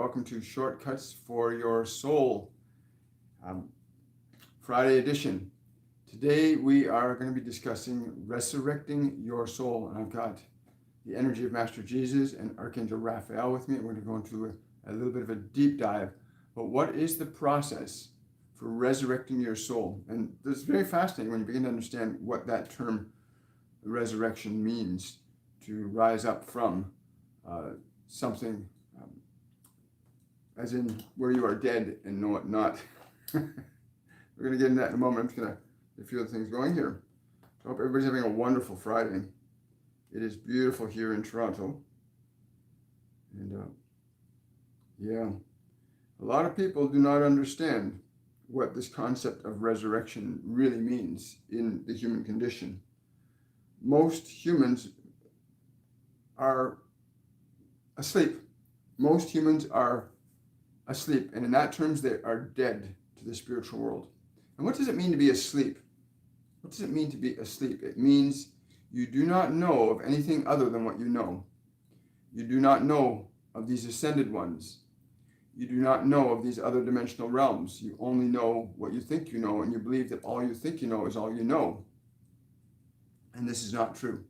welcome to Shortcuts for Your Soul, Friday edition. Today we are going to be discussing Resurrecting Your Soul, and I've got the energy of Master Jesus and Archangel Raphael with me. We're going to go into a little bit of a deep dive. But what is the process for resurrecting your soul? And it's very fascinating when you begin to understand what that term resurrection means, to rise up from something, as in where you are dead and know it not. We're going to get into that in a moment. I'm just going to get a few other things going here. I hope everybody's having a wonderful Friday. It is beautiful here in Toronto. And yeah, a lot of people do not understand what this concept of resurrection really means in the human condition. Most humans are asleep. Most humans are asleep, and in that terms, they are dead to the spiritual world. And what does it mean to be asleep? What does it mean to be asleep? It means you do not know of anything other than what you know. You do not know of these ascended ones. You do not know of these other dimensional realms. You only know what you think you know, and you believe that all you think you know is all you know. And this is not true.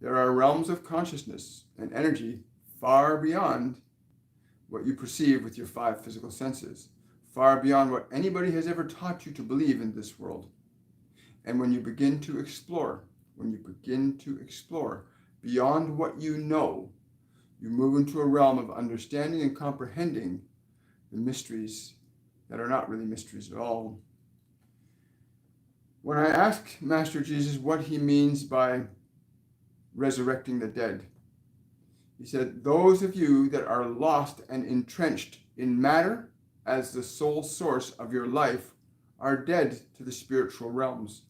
There are realms of consciousness and energy far beyond what you perceive with your five physical senses, far beyond what anybody has ever taught you to believe in this world. And when you begin to explore beyond what you know, you move into a realm of understanding and comprehending the mysteries that are not really mysteries at all. When I ask Master Jesus what he means by resurrecting the dead, he said, those of you that are lost and entrenched in matter as the sole source of your life are dead to the spiritual realms,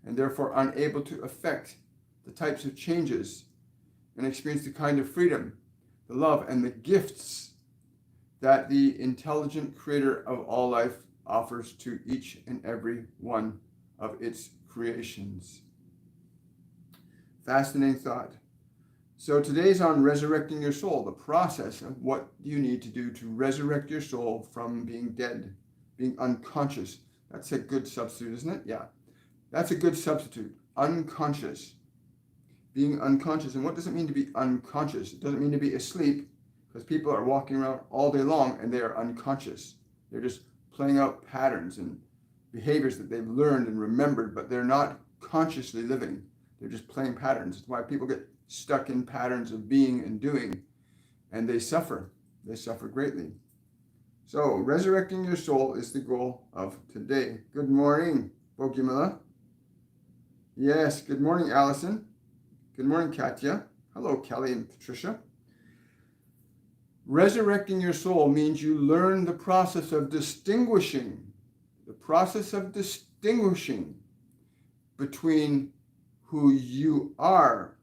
and therefore unable to affect the types of changes and experience the kind of freedom, the love, and the gifts that the intelligent creator of all life offers to each and every one of its creations. Fascinating thought. So today's on resurrecting your soul, the process of what you need to do to resurrect your soul from being dead, being unconscious. That's a good substitute, isn't it? Yeah, that's a good substitute. Unconscious. Being unconscious. And what does it mean to be unconscious? It doesn't mean to be asleep, because people are walking around all day long and they are unconscious. They're just playing out patterns and behaviors that they've learned and remembered, but they're not consciously living. They're just playing patterns. That's why people get stuck in patterns of being and doing, and they suffer. They suffer greatly. So, resurrecting your soul is the goal of today. Good morning, Bogumila. Yes, good morning, Allison. Good morning, Katya. Hello, Kelly and Patricia. Resurrecting your soul means you learn the process of distinguishing between who you are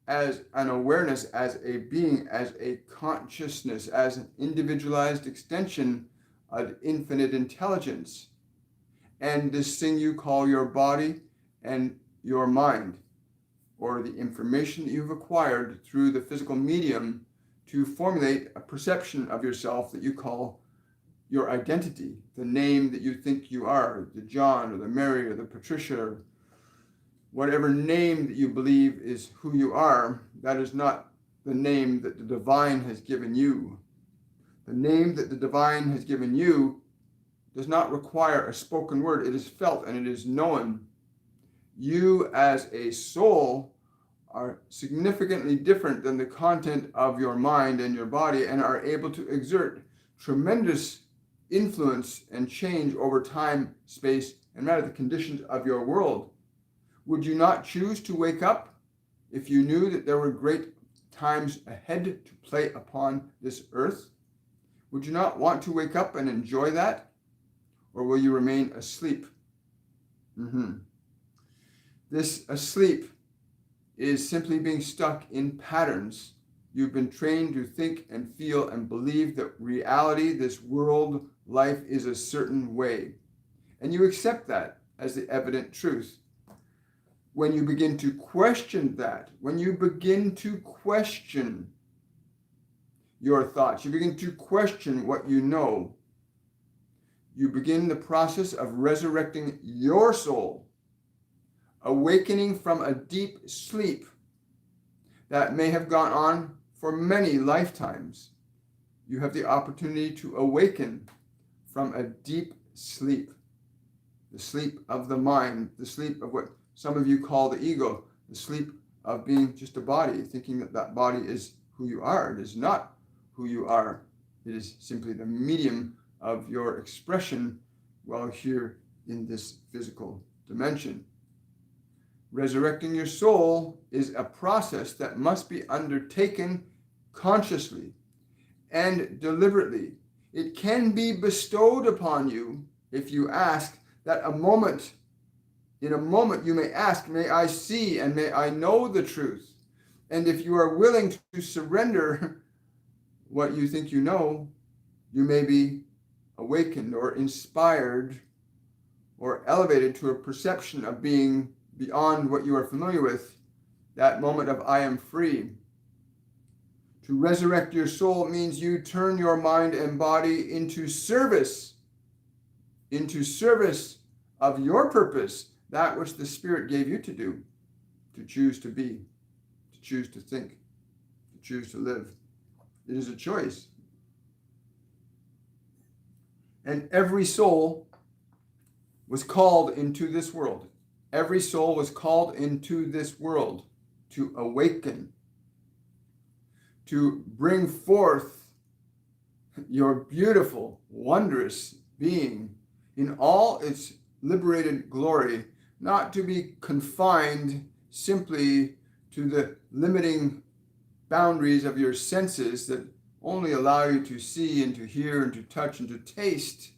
as an awareness, as a being, as a consciousness, as an individualized extension of infinite intelligence, and this thing you call your body and your mind, or the information that you've acquired through the physical medium to formulate a perception of yourself that you call your identity, the name that you think you are, the John or the Mary or the Patricia, or whatever name that you believe is who you are. That is not the name that the divine has given you. The name that the divine has given you does not require a spoken word. It is felt and it is known. You as a soul are significantly different than the content of your mind and your body, and are able to exert tremendous influence and change over time, space, and matter, the conditions of your world. Would you not choose to wake up if you knew that there were great times ahead to play upon this earth? Would you not want to wake up and enjoy that? Or will you remain asleep? This asleep is simply being stuck in patterns. You've been trained to think and feel and believe that reality, this world, life is a certain way. And you accept that as the evident truth. When you begin to question that, your thoughts. You begin to question what you know. You begin the process of resurrecting your soul, awakening from a deep sleep that may have gone on for many lifetimes. You have the opportunity to awaken from a deep sleep, the sleep of the mind, the sleep of what some of you call the ego, the sleep of being just a body, thinking that that body is who you are. It is not who you are. It is simply the medium of your expression while here in this physical dimension. Resurrecting your soul is a process that must be undertaken consciously and deliberately. It can be bestowed upon you if you ask that in a moment you may ask, may I see and may I know the truth? And if you are willing to surrender what you think you know, you may be awakened or inspired or elevated to a perception of being beyond what you are familiar with, that moment of I am free. To resurrect your soul means you turn your mind and body into service of your purpose, that which the Spirit gave you to do, to choose to be, to choose to think, to choose to live. It is a choice. And every soul was called into this world. Every soul was called into this world to awaken, to bring forth your beautiful, wondrous being in all its liberated glory, not to be confined simply to the limiting boundaries of your senses that only allow you to see and to hear and to touch and to taste,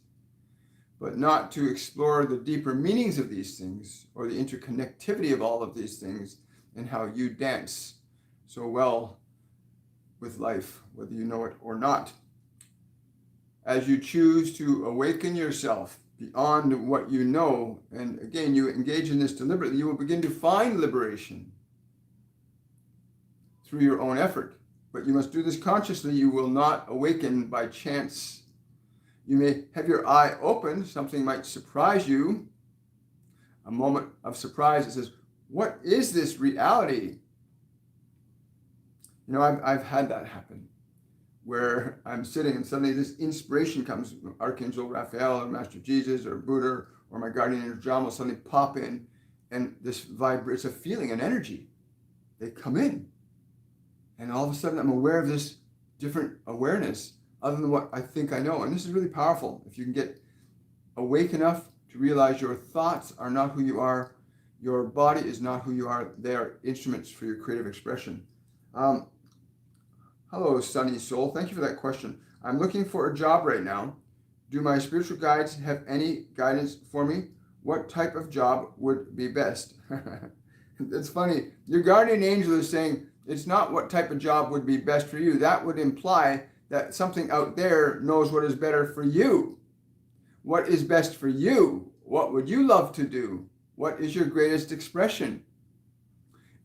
but not to explore the deeper meanings of these things or the interconnectivity of all of these things and how you dance so well with life, whether you know it or not. As you choose to awaken yourself beyond what you know, and again, you engage in this deliberately, you will begin to find liberation through your own effort. But you must do this consciously. You will not awaken by chance. You may have your eye open. Something might surprise you. A moment of surprise that says, what is this reality? You know, I've had that happen, where I'm sitting and suddenly this inspiration comes. Archangel Raphael or Master Jesus or Buddha or my guardian angel John will suddenly pop in, and this vibrates a feeling, an energy. They come in. And all of a sudden I'm aware of this different awareness other than what I think I know. And this is really powerful. If you can get awake enough to realize your thoughts are not who you are, your body is not who you are, they are instruments for your creative expression. Hello, Sunny Soul. Thank you for that question. I'm looking for a job right now. Do my spiritual guides have any guidance for me? What type of job would be best? It's funny. Your guardian angel is saying it's not what type of job would be best for you. That would imply that something out there knows what is better for you. What is best for you? What would you love to do? What is your greatest expression?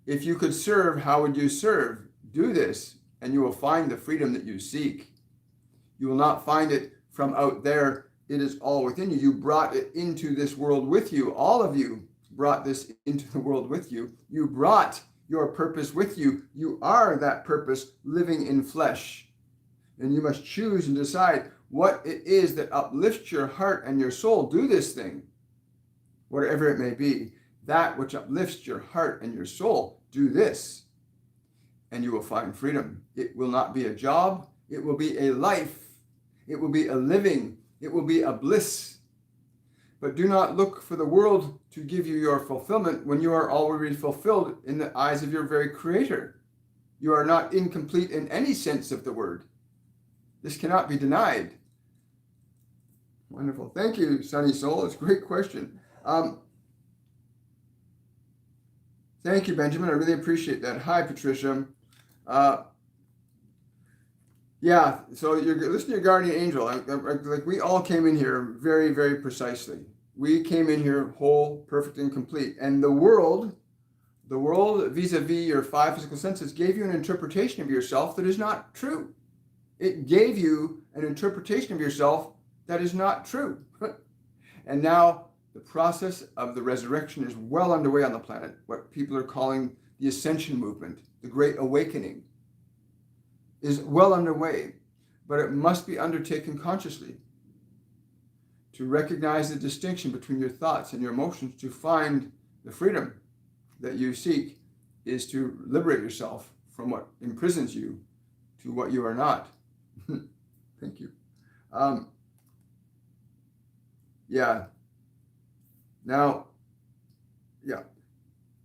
If you could serve, how would you serve? Do this, and you will find the freedom that you seek. You will not find it from out there. It is all within you. You brought it into this world with you. All of you brought this into the world with you. You brought your purpose with you. You are that purpose living in flesh. And you must choose and decide what it is that uplifts your heart and your soul. Do this thing, whatever it may be. That which uplifts your heart and your soul, do this, and you will find freedom. It will not be a job. It will be a life. It will be a living. It will be a bliss. But do not look for the world to give you your fulfillment when you are already fulfilled in the eyes of your very Creator. You are not incomplete in any sense of the word. This cannot be denied. Wonderful. Thank you, Sunny Soul. It's a great question. Thank you, Benjamin. I really appreciate that. Hi, Patricia. Yeah, so you're listening to your guardian angel. Like we all came in here very, very precisely. We came in here whole, perfect, and complete. And the world vis-a-vis your five physical senses gave you an interpretation of yourself that is not true. it gave you an interpretation of yourself that is not true. And now the process of the resurrection is well underway on the planet, what people are calling the ascension movement, the Great Awakening, is well underway, but it must be undertaken consciously. To recognize the distinction between your thoughts and your emotions, to find the freedom that you seek, is to liberate yourself from what imprisons you to what you are not. Thank you.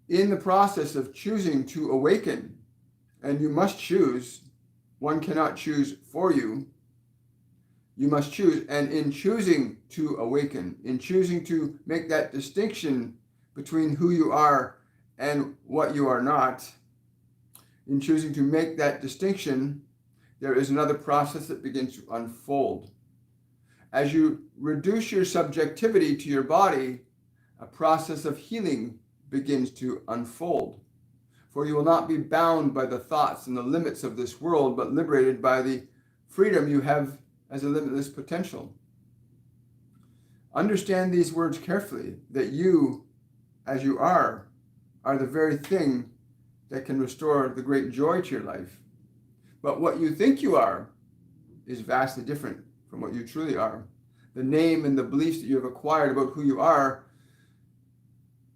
In the process of choosing to awaken, and you must choose, one cannot choose for you, you must choose. And in choosing to awaken, in choosing to make that distinction between who you are and what you are not, in choosing to make that distinction, there is another process that begins to unfold. As you reduce your subjectivity to your body, a process of healing begins to unfold. For you will not be bound by the thoughts and the limits of this world, but liberated by the freedom you have as a limitless potential. Understand these words carefully, that you, as you are the very thing that can restore the great joy to your life. But what you think you are is vastly different from what you truly are. The name and the beliefs that you have acquired about who you are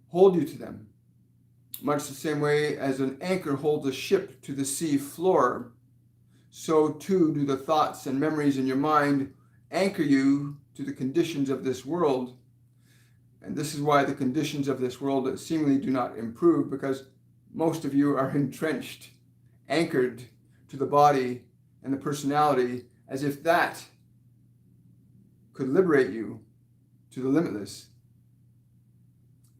hold you to them. Much the same way as an anchor holds a ship to the sea floor, so too do the thoughts and memories in your mind anchor you to the conditions of this world. And this is why the conditions of this world seemingly do not improve, because most of you are entrenched, anchored to the body and the personality, as if that could liberate you to the limitless.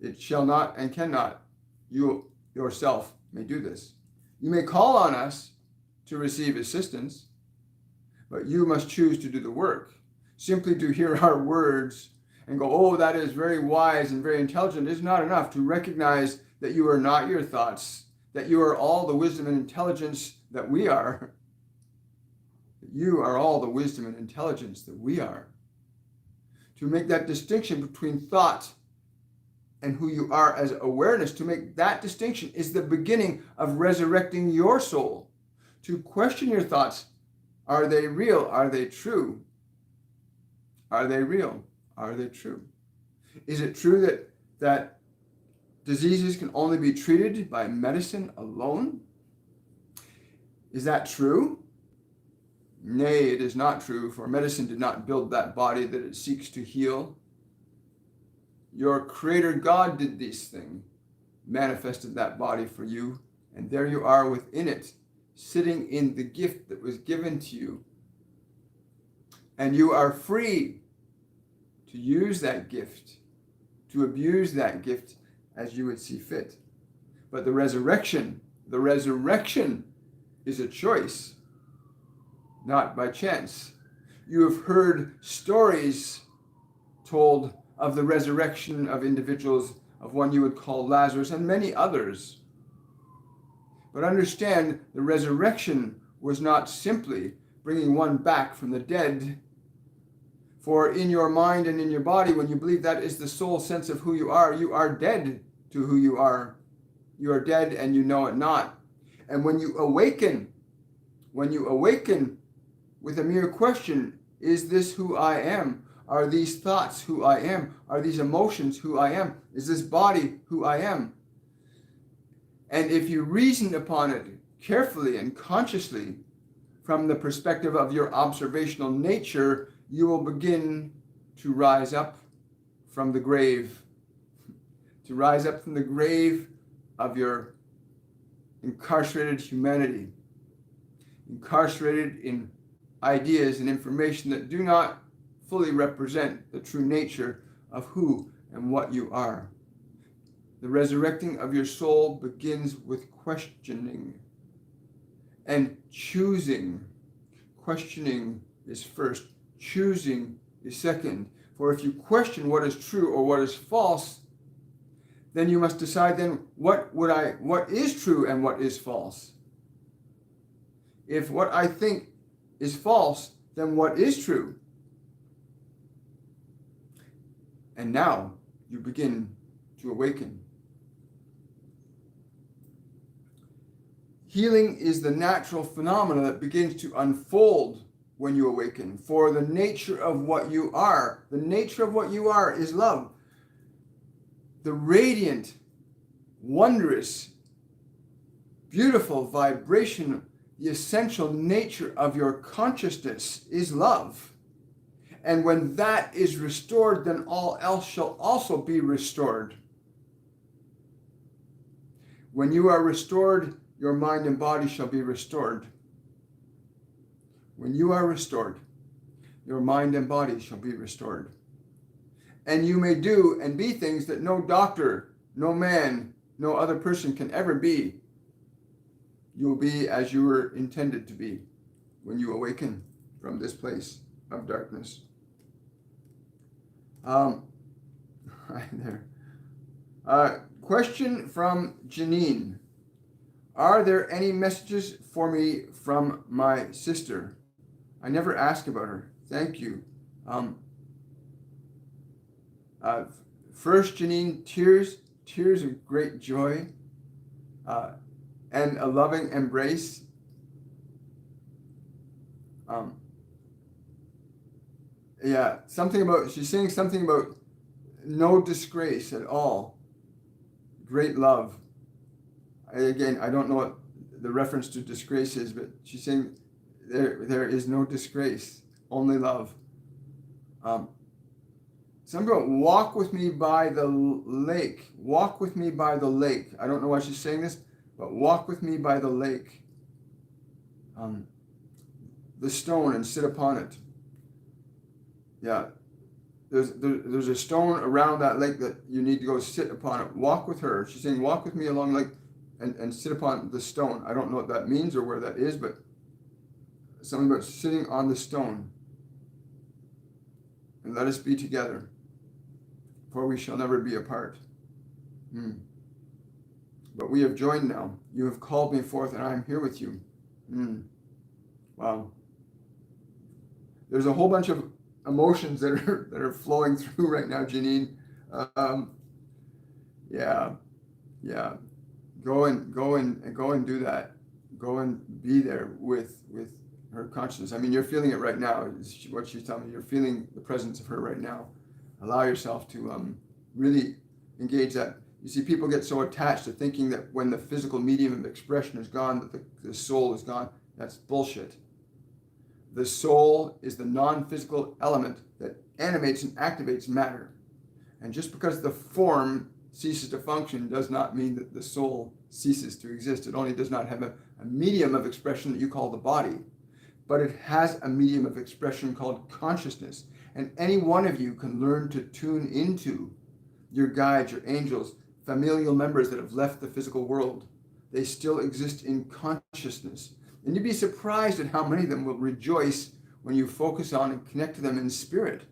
It shall not and cannot. You yourself may do this. You may call on us to receive assistance, but you must choose to do the work. Simply to hear our words and go, oh, that is very wise and very intelligent, is not enough. To recognize that you are not your thoughts, that you are all the wisdom and intelligence that we are. That you are all the wisdom and intelligence that we are. To make that distinction between thought and who you are as awareness, to make that distinction is the beginning of resurrecting your soul. To question your thoughts. Are they real? Are they true? Are they real? Are they true? Is it true that diseases can only be treated by medicine alone? Is that true? Nay, it is not true, for medicine did not build that body that it seeks to heal. Your Creator God did these things, manifested that body for you, and there you are within it, sitting in the gift that was given to you. And you are free to use that gift, to abuse that gift as you would see fit. But the resurrection is a choice, not by chance. You have heard stories told of the resurrection of individuals, of one you would call Lazarus and many others. But understand, the resurrection was not simply bringing one back from the dead. For in your mind and in your body, when you believe that is the sole sense of who you are dead to who you are. You are dead and you know it not. And when you awaken with a mere question, is this who I am? Are these thoughts who I am? Are these emotions who I am? Is this body who I am? And if you reason upon it carefully and consciously from the perspective of your observational nature, you will begin to rise up from the grave. To rise up from the grave of your incarcerated humanity. Incarcerated in ideas and information that do not fully represent the true nature of who and what you are. The resurrecting of your soul begins with questioning and choosing. Questioning is first, choosing is second. For if you question what is true or what is false, then you must decide then what is true and what is false. If what I think is false, then what is true? And now you begin to awaken. Healing is the natural phenomena that begins to unfold when you awaken. For the nature of what you are, the nature of what you are is love. The radiant, wondrous, beautiful vibration, the essential nature of your consciousness is love. And when that is restored, then all else shall also be restored. When you are restored, your mind and body shall be restored. When you are restored, your mind and body shall be restored. And you may do and be things that no doctor, no man, no other person can ever be. You will be as you were intended to be when you awaken from this place of darkness. Right there. Question from Janine. Are there any messages for me from my sister? I never ask about her. Thank you. First, Janine, tears of great joy, and a loving embrace. She's saying something about no disgrace at all. Great love. Again, I don't know what the reference to disgrace is, but she's saying there is no disgrace, only love. Something about walk with me by the lake. Walk with me by the lake. I don't know why she's saying this, but walk with me by the lake. The stone and sit upon it. Yeah. There's a stone around that lake that you need to go sit upon it. Walk with her. She's saying, walk with me along the lake and sit upon the stone. I don't know what that means or where that is, but something about sitting on the stone. And let us be together, for we shall never be apart. But we have joined now. You have called me forth, and I am here with you. Wow. There's a whole bunch of emotions that are flowing through right now, Janine. Yeah. Go and do that. Go and be there with her consciousness. I mean, you're feeling it right now. Is what she's telling me. You're feeling the presence of her right now. Allow yourself to really engage that. You see, people get so attached to thinking that when the physical medium of expression is gone, that the soul is gone. That's bullshit. The soul is the non-physical element that animates and activates matter. And just because the form ceases to function does not mean that the soul ceases to exist. It only does not have a medium of expression that you call the body, but it has a medium of expression called consciousness. And any one of you can learn to tune into your guides, your angels, familial members that have left the physical world. They still exist in consciousness. And you'd be surprised at how many of them will rejoice when you focus on and connect to them in spirit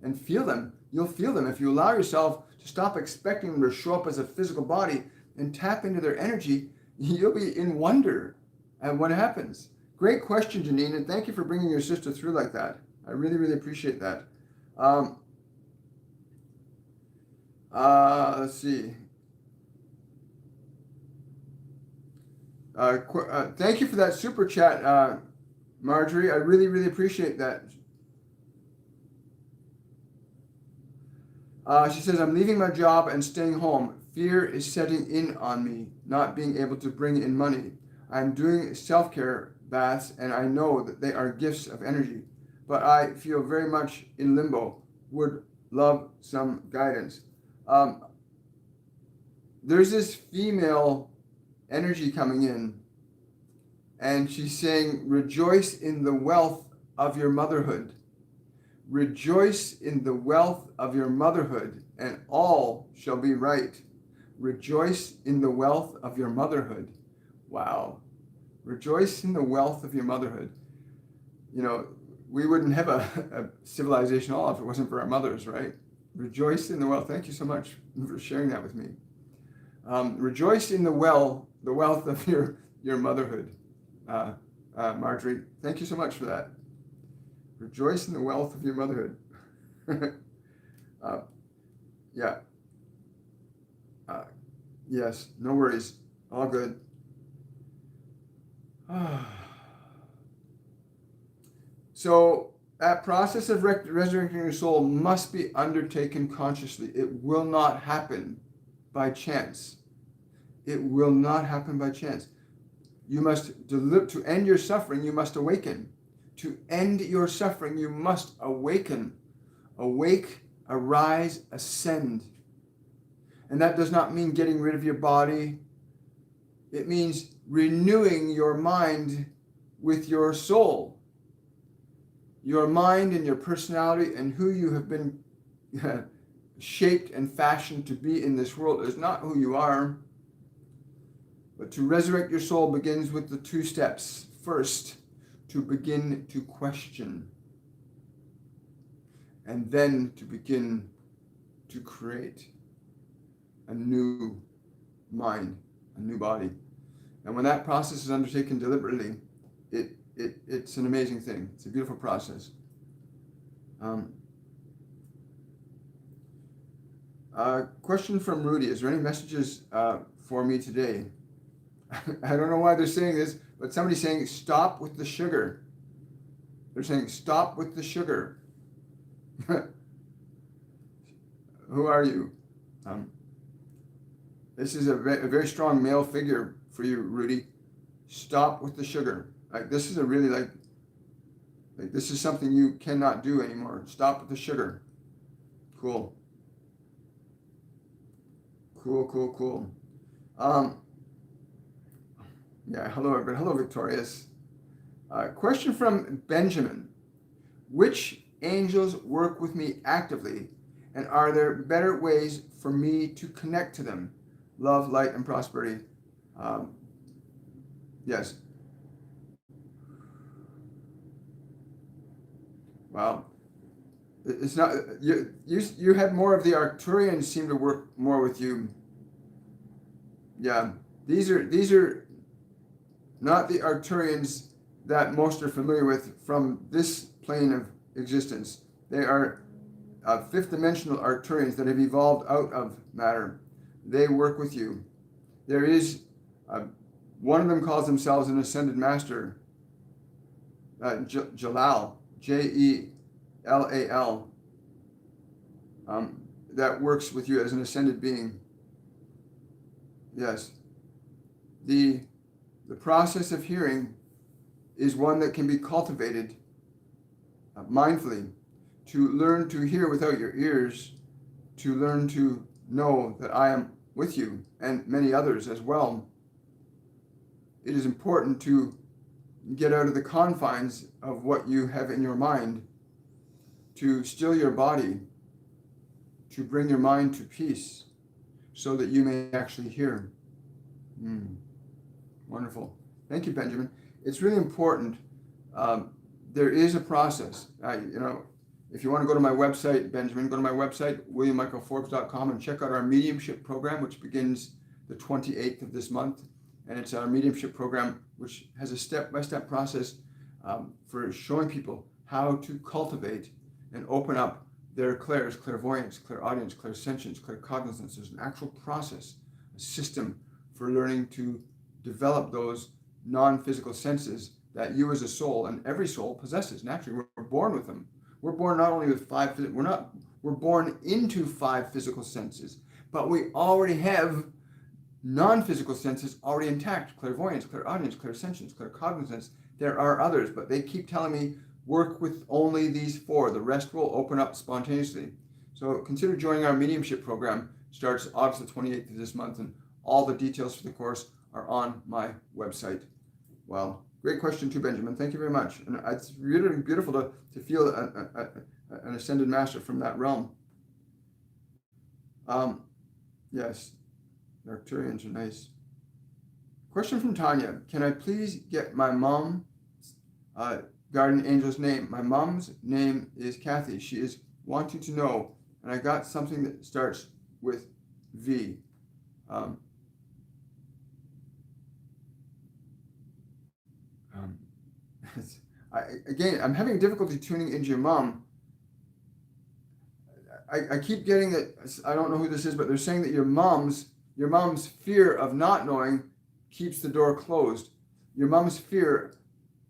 and feel them. You'll feel them if you allow yourself to stop expecting them to show up as a physical body and tap into their energy. You'll be in wonder at what happens. Great question, Janine, and thank you for bringing your sister through like that. I really, really appreciate that. Let's see. Thank you for that super chat, Marjorie. I really, really appreciate that. She says, I'm leaving my job and staying home. Fear is setting in on me, not being able to bring in money. I'm doing self-care baths, and I know that they are gifts of energy, but I feel very much in limbo. Would love some guidance. There's this female energy coming in, and she's saying, rejoice in the wealth of your motherhood. Rejoice in the wealth of your motherhood, and all shall be right. Rejoice in the wealth of your motherhood. Wow. Rejoice in the wealth of your motherhood. You know, we wouldn't have a civilization at all if it wasn't for our mothers, right? Rejoice in the wealth. Thank you so much for sharing that with me. Rejoice in the wealth of your motherhood. Marjorie. Thank you so much for that. Rejoice in the wealth of your motherhood. Yeah. Yes, no worries. All good. So that process of resurrecting your soul must be undertaken consciously. It will not happen by chance. It will not happen by chance. You must to end your suffering, you must awaken. To end your suffering, you must awaken. Awake, arise, ascend. And that does not mean getting rid of your body. It means renewing your mind with your soul. Your mind and your personality and who you have been shaped and fashioned to be in this world is not who you are. But to resurrect your soul begins with the 2 steps. First, to begin to question. And then to begin to create a new mind, a new body. And when that process is undertaken deliberately, it's an amazing thing. It's a beautiful process. Question from Rudy. Is there any messages for me today? I don't know why they're saying this, but somebody's saying stop with the sugar. They're saying stop with the sugar. Who are you? This is a very strong male figure for you, Rudy. Stop with the sugar. Like this is a really like this is something you cannot do anymore. Stop with the sugar. Cool. Cool. Yeah, hello everybody. Hello, Victorious. Question from Benjamin. Which angels work with me actively, and are there better ways for me to connect to them? Love, light, and prosperity. Yes. Well, it's not you had more of the Arcturians seem to work more with you. Yeah, these are not the Arcturians that most are familiar with from this plane of existence. They are 5th dimensional Arcturians that have evolved out of matter. They work with you. There is one of them calls themselves an ascended master, Jalal, Jelal, that works with you as an ascended being. Yes. The process of hearing is one that can be cultivated mindfully, to learn to hear without your ears, to learn to know that I am with you and many others as well. It is important to get out of the confines of what you have in your mind, to still your body, to bring your mind to peace so that you may actually hear. Wonderful. Thank you, Benjamin. It's really important. There is a process. If you want to go to my website, Benjamin, go to my website, williammichaelforbes.com, and check out our Mediumship Program, which begins the 28th of this month. And it's our Mediumship Program, which has a step-by-step process for showing people how to cultivate and open up their clairs, clairvoyance, clairaudience, clairsentience, claircognizance. There's an actual process, a system for learning to develop those non-physical senses that you as a soul and every soul possesses. Naturally, we're born with them. We're born not only with we're born into 5 physical senses, but we already have non-physical senses already intact. Clairvoyance, clairaudience, clairsentience, claircognizance. There are others, but they keep telling me work with only these 4. The rest will open up spontaneously. So consider joining our Mediumship Program. Starts August the 28th of this month, and all the details for the course are on my website. Well, great question too, Benjamin. Thank you very much. And it's really beautiful to feel an ascended master from that realm. Yes, the Arcturians are nice. Question from Tanya. Can I please get my mom's guardian angel's name? My mom's name is Kathy. She is wanting to know, and I got something that starts with V. Again, I'm having difficulty tuning into your mom. I keep getting that, I don't know who this is, but they're saying that your mom's fear of not knowing keeps the door closed. Your mom's fear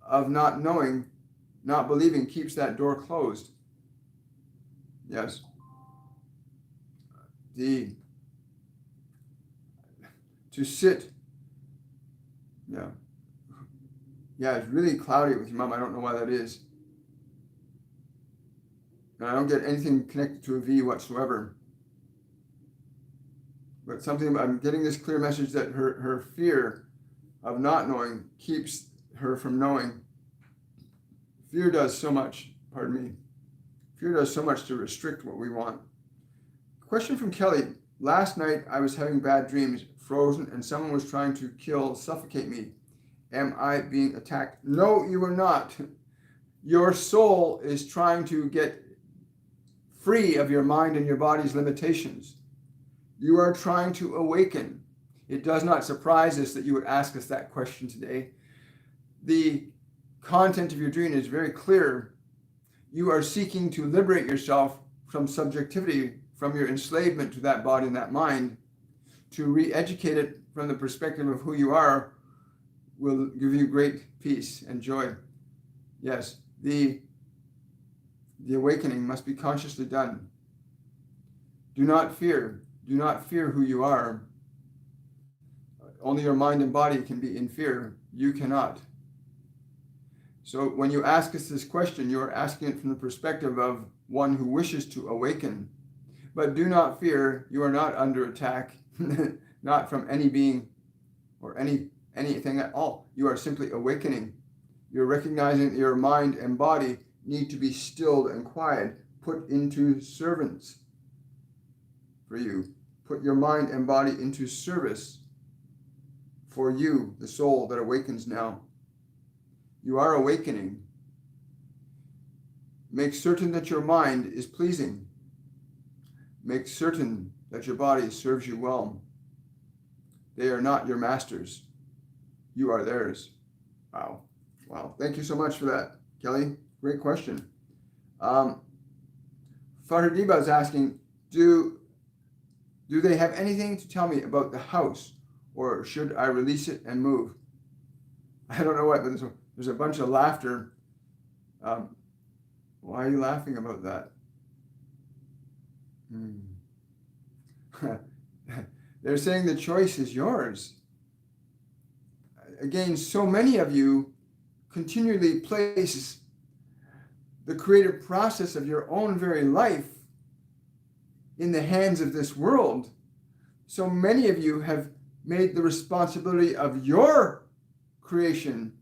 of not knowing, not believing, keeps that door closed. Yes. To sit. Yeah. Yeah, it's really cloudy with your mom. I don't know why that is. And I don't get anything connected to a V whatsoever. But something, I'm getting this clear message that her fear of not knowing keeps her from knowing. Fear does so much, pardon me. Fear does so much to restrict what we want. Question from Kelly. Last night I was having bad dreams, frozen, and someone was trying to suffocate me. Am I being attacked? No, you are not. Your soul is trying to get free of your mind and your body's limitations. You are trying to awaken. It does not surprise us that you would ask us that question today. The content of your dream is very clear. You are seeking to liberate yourself from subjectivity, from your enslavement to that body and that mind. To re-educate it from the perspective of who you are will give you great peace and joy. Yes, the awakening must be consciously done. Do not fear. Do not fear who you are. Only your mind and body can be in fear. You cannot. So when you ask us this question, you are asking it from the perspective of one who wishes to awaken. But do not fear. You are not under attack, not from any being or anything at all. You are simply awakening. You're recognizing that your mind and body need to be stilled and quiet, put into servants for you. Put your mind and body into service for you, the soul that awakens now. You are awakening. Make certain that your mind is pleasing. Make certain that your body serves you well. They are not your masters. You are theirs. Wow. Wow. Thank you so much for that, Kelly. Great question. Farhadiba is asking, do they have anything to tell me about the house, or should I release it and move? I don't know what, but there's a bunch of laughter. Why are you laughing about that? They're saying the choice is yours. Again, so many of you continually place the creative process of your own very life in the hands of this world. So many of you have made the responsibility of your creation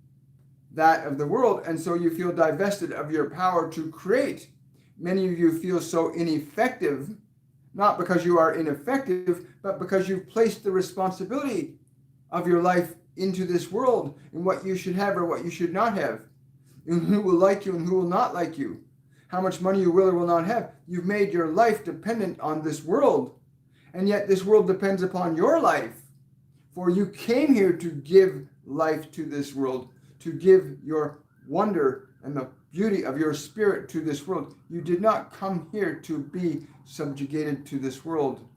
that of the world, and so you feel divested of your power to create. Many of you feel so ineffective, not because you are ineffective, but because you've placed the responsibility of your life into this world and what you should have or what you should not have, and who will like you and who will not like you, how much money you will or will not have. You've made your life dependent on this world, and yet this world depends upon your life, for you came here to give life to this world, to give your wonder and the beauty of your spirit to this world. You did not come here to be subjugated to this world.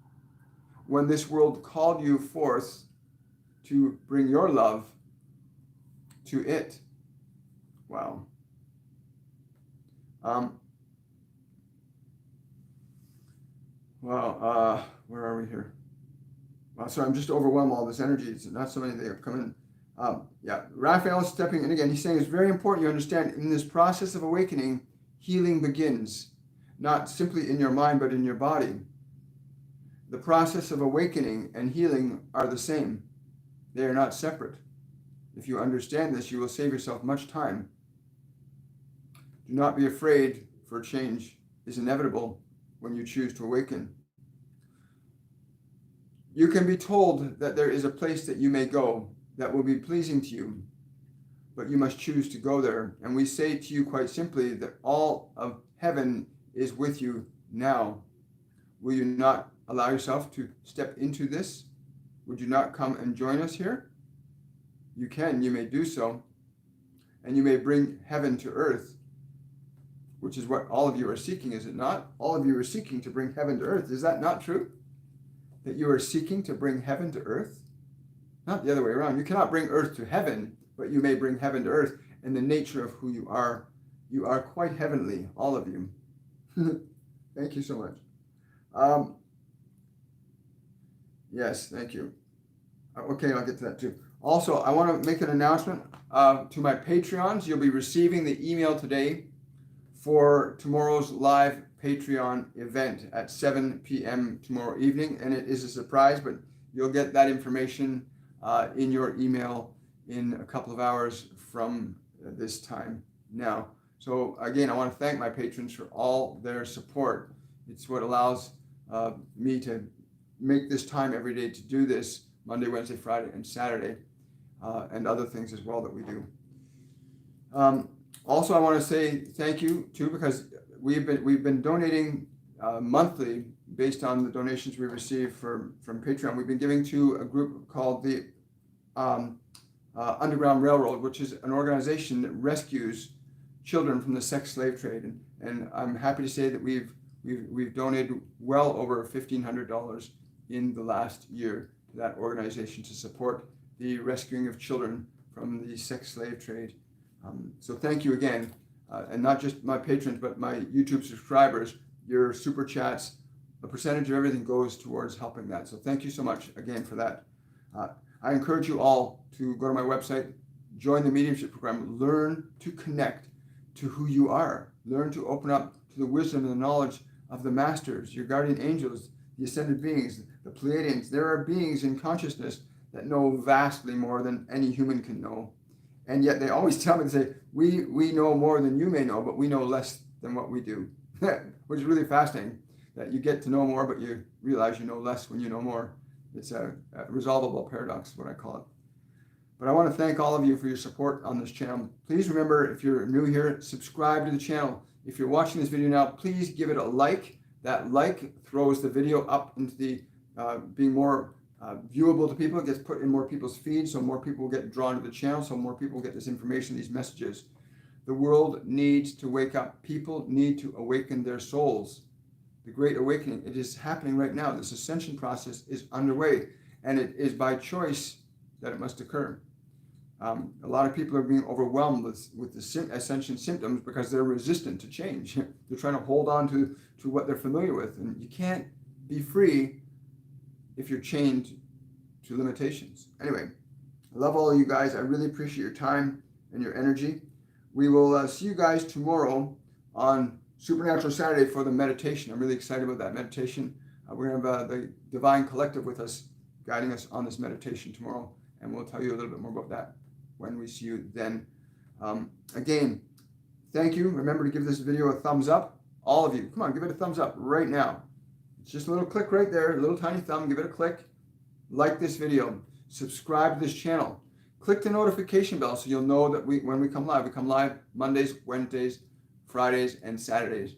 When this world called you forth to bring your love to it. Wow. Where are we here? Wow, so I'm just overwhelmed with all this energy. It's not so many that have come in. Raphael is stepping in again. He's saying it's very important you understand in this process of awakening, healing begins, not simply in your mind, but in your body. The process of awakening and healing are the same. They are not separate. If you understand this, you will save yourself much time. Do not be afraid, for change is inevitable when you choose to awaken. You can be told that there is a place that you may go that will be pleasing to you, but you must choose to go there. And we say to you quite simply that all of heaven is with you now. Will you not allow yourself to step into this? Would you not come and join us here? You can, you may do so. and you may bring heaven to earth, which is what all of you are seeking, is it not? All of you are seeking to bring heaven to earth. Is that not true? That you are seeking to bring heaven to earth? Not the other way around. You cannot bring earth to heaven, but you may bring heaven to earth. And the nature of who you are quite heavenly, all of you. Thank you so much. Yes, thank you. Okay, I'll get to that too. Also, I want to make an announcement to my Patreons. You'll be receiving the email today for tomorrow's live Patreon event at 7 p.m. tomorrow evening. And it is a surprise, but you'll get that information in your email in a couple of hours from this time now. So again, I want to thank my patrons for all their support. It's what allows me to make this time every day to do this Monday, Wednesday, Friday, and Saturday, and other things as well that we do. Also, I want to say thank you too, because we've been donating monthly based on the donations we receive from Patreon. We've been giving to a group called the Underground Railroad, which is an organization that rescues children from the sex slave trade, and I'm happy to say that we've donated well over $1,500 in the last year to that organization to support the rescuing of children from the sex slave trade. So thank you again, and not just my patrons, but my YouTube subscribers. Your super chats, a percentage of everything goes towards helping that. So thank you so much again for that. I encourage you all to go to my website, join the Mediumship Program, learn to connect to who you are, learn to open up to the wisdom and the knowledge of the masters, your guardian angels, the ascended beings, the Pleiadians. There are beings in consciousness that know vastly more than any human can know. And yet they always tell me, they say, we know more than you may know, but we know less than what we do, which is really fascinating, that you get to know more, but you realize you know less when you know more. It's a resolvable paradox, what I call it. But I want to thank all of you for your support on this channel. Please remember, if you're new here, subscribe to the channel. If you're watching this video now, please give it a like. That like throws the video up into the being more viewable to people. It gets put in more people's feeds, so more people will get drawn to the channel, so more people get this information, these messages. The world needs to wake up. People need to awaken their souls. The Great Awakening, it is happening right now. This ascension process is underway, and it is by choice that it must occur. A lot of people are being overwhelmed with the ascension symptoms because they're resistant to change. They're trying to hold on to what they're familiar with, and you can't be free if you're chained to limitations. Anyway, I love all of you guys. I really appreciate your time and your energy. We will see you guys tomorrow on Supernatural Saturday for the meditation. I'm really excited about that meditation. We're going to have the Divine Collective with us, guiding us on this meditation tomorrow, and we'll tell you a little bit more about that when we see you then. Again, thank you. Remember to give this video a thumbs up. All of you, come on, give it a thumbs up right now. It's just a little click right there, a little tiny thumb. Give it a click. Like this video. Subscribe to this channel. Click the notification bell so you'll know that when we come live Mondays, Wednesdays, Fridays, and Saturdays.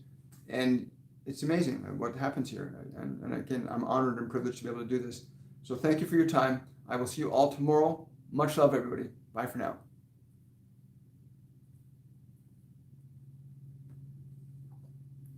And it's amazing what happens here. And again, I'm honored and privileged to be able to do this. So thank you for your time. I will see you all tomorrow. Much love, everybody. Bye for now.